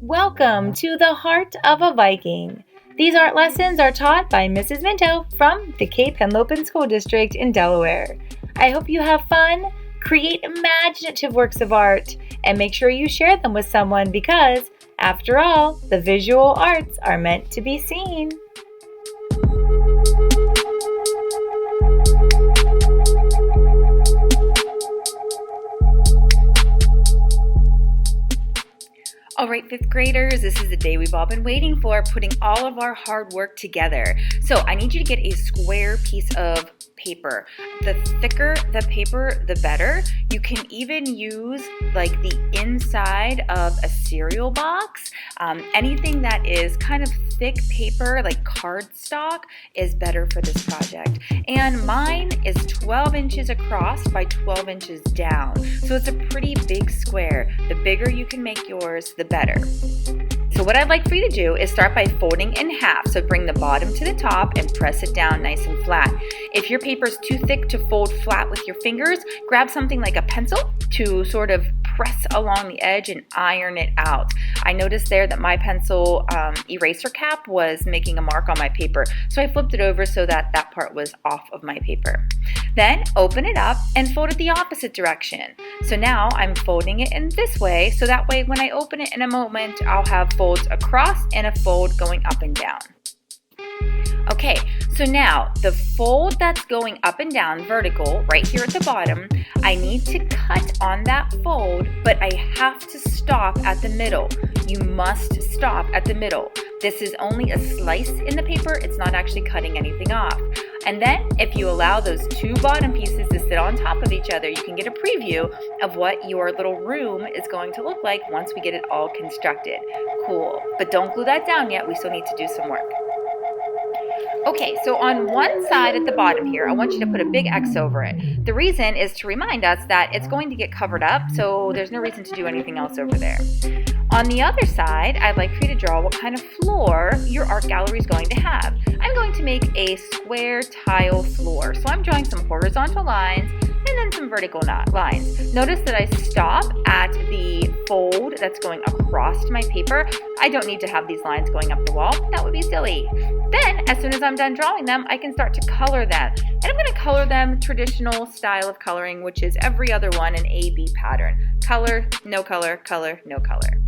Welcome to the Heart of a Viking. These art lessons are taught by Mrs. Minto from the Cape Henlopen School District in Delaware. I hope you have fun, create imaginative works of art, and make sure you share them with someone because, after all, the visual arts are meant to be seen. All right, fifth graders, this is the day we've all been waiting for, putting all of our hard work together. So I need you to get a square piece of paper. The thicker the paper, the better. You can even use like the inside of a cereal box. Anything that is kind of thick paper, like cardstock, is better for this project. And mine is 12 inches across by 12 inches down. So it's a pretty big square. The bigger you can make yours, the better. So what I'd like for you to do is start by folding in half. So bring the bottom to the top and press it down nice and flat. If your paper is too thick to fold flat with your fingers, grab something like a pencil to sort of press along the edge and iron it out. I noticed there that my pencil eraser cap was making a mark on my paper, so I flipped it over so that that part was off of my paper. Then open it up and fold it the opposite direction. So now I'm folding it in this way, so that way when I open it in a moment, I'll have folds across and a fold going up and down. Okay, so now the fold that's going up and down vertical right here at the bottom, I need to cut on that fold, but I have to stop at the middle. You must stop at the middle. This is only a slice in the paper. It's not actually cutting anything off. And then if you allow those two bottom pieces to sit on top of each other, you can get a preview of what your little room is going to look like once we get it all constructed. Cool, but don't glue that down yet. We still need to do some work. Okay, so on one side at the bottom here, I want you to put a big X over it. The reason is to remind us that it's going to get covered up, so there's no reason to do anything else over there. On the other side, I'd like for you to draw what kind of floor your art gallery is going to have. I'm going to make a square tile floor, so I'm drawing some horizontal lines and then some vertical lines. Notice that I stop at the fold that's going across my paper. I don't need to have these lines going up the wall. That would be silly. Then, as soon as I'm done drawing them, I can start to color them. And I'm going to color them traditional style of coloring, which is every other one, an A-B pattern. Color, no color, color, no color.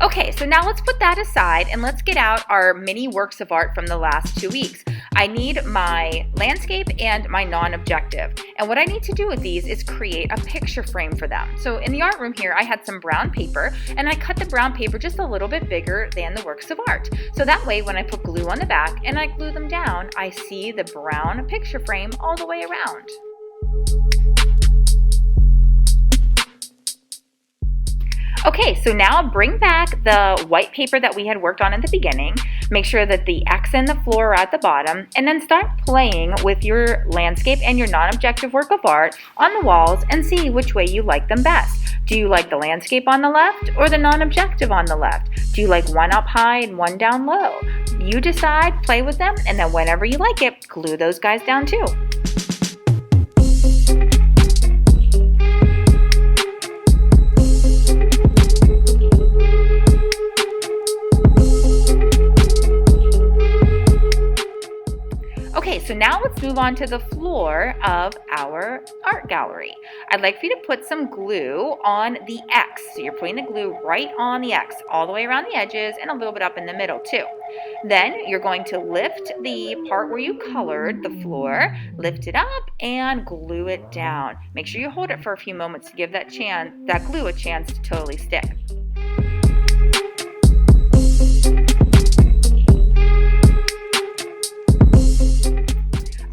Okay, so now let's put that aside and let's get out our mini works of art from the last 2 weeks. I need my landscape and my non-objective. And what I need to do with these is create a picture frame for them. So in the art room here, I had some brown paper and I cut the brown paper just a little bit bigger than the works of art. So that way when I put glue on the back and I glue them down, I see the brown picture frame all the way around. Okay, so now bring back the white paper that we had worked on at the beginning. Make sure that the X and the floor are at the bottom, and then start playing with your landscape and your non-objective work of art on the walls and see which way you like them best. Do you like the landscape on the left or the non-objective on the left? Do you like one up high and one down low? You decide, play with them, and then whenever you like it, glue those guys down too. Okay, so now let's move on to the floor of our art gallery. I'd like for you to put some glue on the X. So you're putting the glue right on the X, all the way around the edges and a little bit up in the middle too. Then you're going to lift the part where you colored the floor, lift it up and glue it down. Make sure you hold it for a few moments to give that glue a chance to totally stick.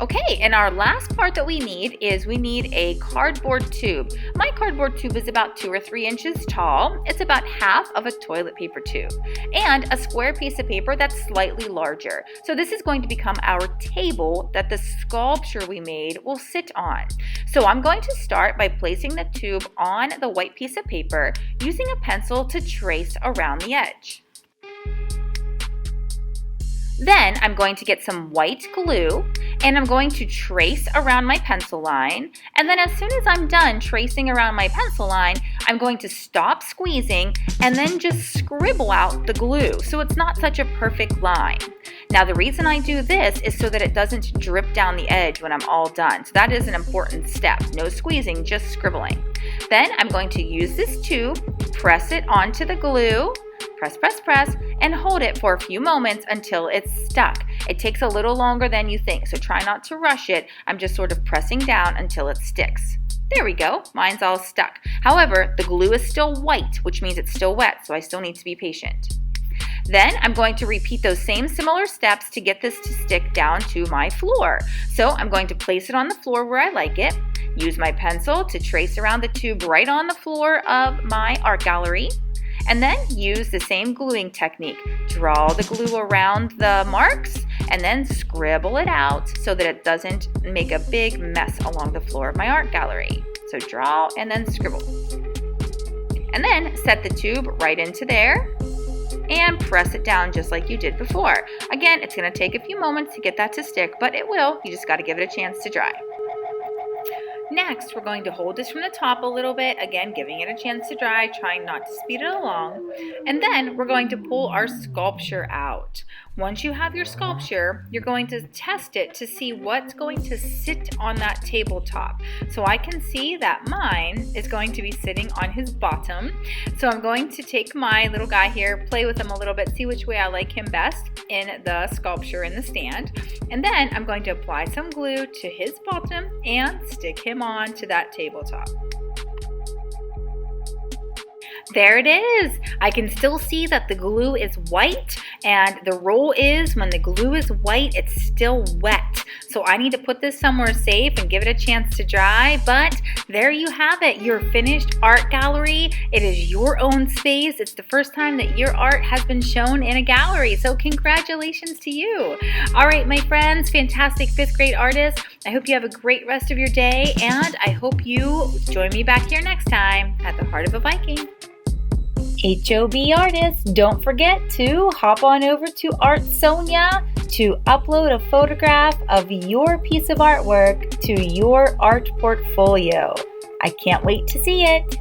Okay, and our last part that we need is we need a cardboard tube. My cardboard tube is about 2 or 3 inches tall. It's about half of a toilet paper tube. And a square piece of paper that's slightly larger. So this is going to become our table that the sculpture we made will sit on. So I'm going to start by placing the tube on the white piece of paper using a pencil to trace around the edge. Then I'm going to get some white glue and I'm going to trace around my pencil line. And then as soon as I'm done tracing around my pencil line, I'm going to stop squeezing and then just scribble out the glue so it's not such a perfect line. Now the reason I do this is so that it doesn't drip down the edge when I'm all done. So that is an important step. No squeezing, just scribbling. Then I'm going to use this tube, press it onto the glue, press, press, press, and hold it for a few moments until it's stuck. It takes a little longer than you think, so try not to rush it. I'm just sort of pressing down until it sticks. There we go, mine's all stuck. However, the glue is still white, which means it's still wet, so I still need to be patient. Then I'm going to repeat those same similar steps to get this to stick down to my floor. So I'm going to place it on the floor where I like it, use my pencil to trace around the tube right on the floor of my art gallery, and then use the same gluing technique. Draw the glue around the marks and then scribble it out so that it doesn't make a big mess along the floor of my art gallery. So draw and then scribble. And then set the tube right into there and press it down just like you did before. Again, it's going to take a few moments to get that to stick, but it will. You just got to give it a chance to dry. Next, we're going to hold this from the top a little bit, again, giving it a chance to dry, trying not to speed it along. And then we're going to pull our sculpture out. Once you have your sculpture, you're going to test it to see what's going to sit on that tabletop. So I can see that mine is going to be sitting on his bottom. So I'm going to take my little guy here, play with him a little bit, see which way I like him best in the sculpture in the stand. And then I'm going to apply some glue to his bottom and stick him on to that tabletop. There it is. I can still see that the glue is white, and the rule is when the glue is white, it's still wet. So I need to put this somewhere safe and give it a chance to dry, but there you have it, your finished art gallery. It is your own space. It's the first time that your art has been shown in a gallery, so congratulations to you. All right, my friends, fantastic 5th grade artists, I hope you have a great rest of your day, and I hope you join me back here next time at the Heart of a Viking. HOV artists, don't forget to hop on over to Artsonia to upload a photograph of your piece of artwork to your art portfolio. I can't wait to see it.